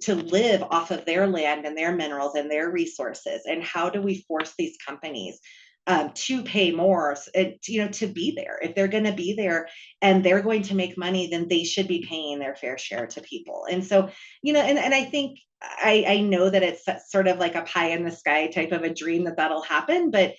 live off of their land and their minerals and their resources? And how do we force these companies to pay more, to be there? If they're going to be there and they're going to make money, then they should be paying their fair share to people. And so, and I think I know that it's sort of like a pie in the sky type of a dream that'll happen, but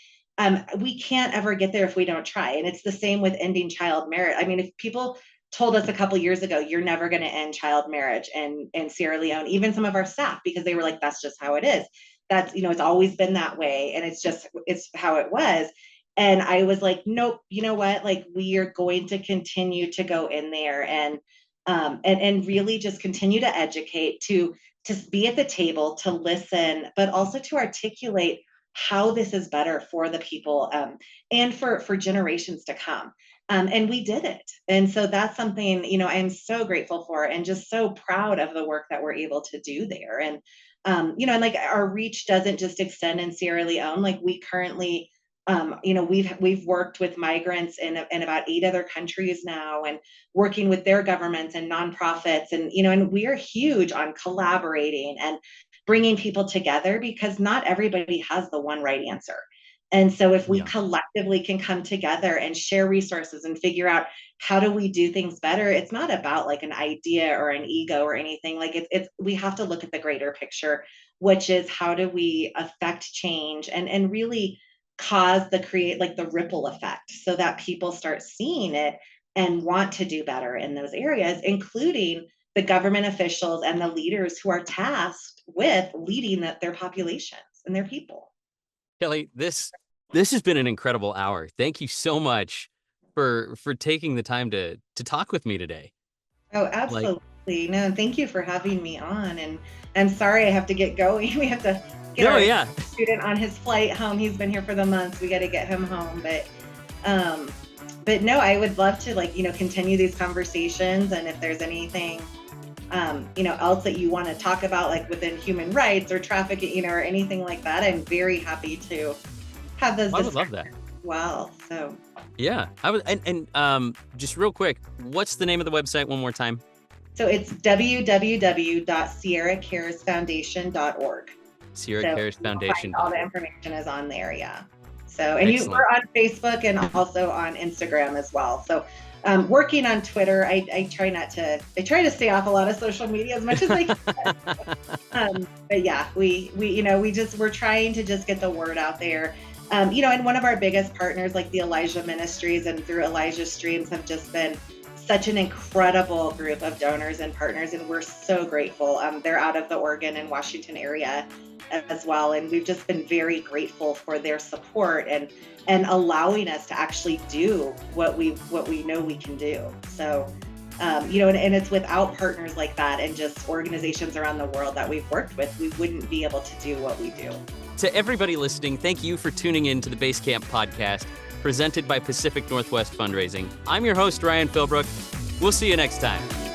we can't ever get there if we don't try. And it's the same with ending child marriage. I mean, if people told us a couple years ago, you're never going to end child marriage in Sierra Leone, even some of our staff, because they were like, that's just how it is. That's, it's always been that way. And it's how it was. And I was like, nope, you know what? Like, we are going to continue to go in there and really just continue to educate, to be at the table, to listen, but also to articulate how this is better for the people, and for generations to come. And we did it. And so that's something, I am so grateful for and just so proud of the work that we're able to do there. And, and like our reach doesn't just extend in Sierra Leone. Like we currently, we've worked with migrants in about 8 other countries now, and working with their governments and nonprofits, and we are huge on collaborating and bringing people together, because not everybody has the one right answer. And so if we Yeah. collectively can come together and share resources and figure out how do we do things better, it's not about like an idea or an ego or anything. Like it's we have to look at the greater picture, which is how do we affect change and really cause the ripple effect, so that people start seeing it and want to do better in those areas, including the government officials and the leaders who are tasked with leading their populations and their people. Kelly, this has been an incredible hour. Thank you so much for taking the time to talk with me today. Oh, Like, absolutely. No, thank you for having me on. And I'm sorry I have to get going. We have to get no, our yeah. student on his flight home. He's been here for the month. We got to get him home. But no, I would love to continue these conversations. And if there's anything, else that you want to talk about, like within human rights or trafficking, or anything like that, I'm very happy to have those I would love that. discussions as well. So Yeah. I was, and just real quick, what's the name of the website one more time? so it's www.sierracaresfoundation.org. Sierra So Cares Foundation. all the information is on there. Yeah. So, and Excellent. we're on Facebook and also on Instagram as well. So, working on Twitter, I try to stay off a lot of social media as much as I can. But yeah, we're trying to just get the word out there. And one of our biggest partners, like the Elijah Ministries and through Elijah Streams, have just been such an incredible group of donors and partners, and we're so grateful. They're out of the Oregon and Washington area as well, and we've just been very grateful for their support and allowing us to actually do what we know we can do. So, and it's without partners like that and just organizations around the world that we've worked with, we wouldn't be able to do what we do. To everybody listening, thank you for tuning in to the Basecamp podcast, presented by Pacific Northwest Fundraising. I'm your host, Ryan Philbrook. We'll see you next time.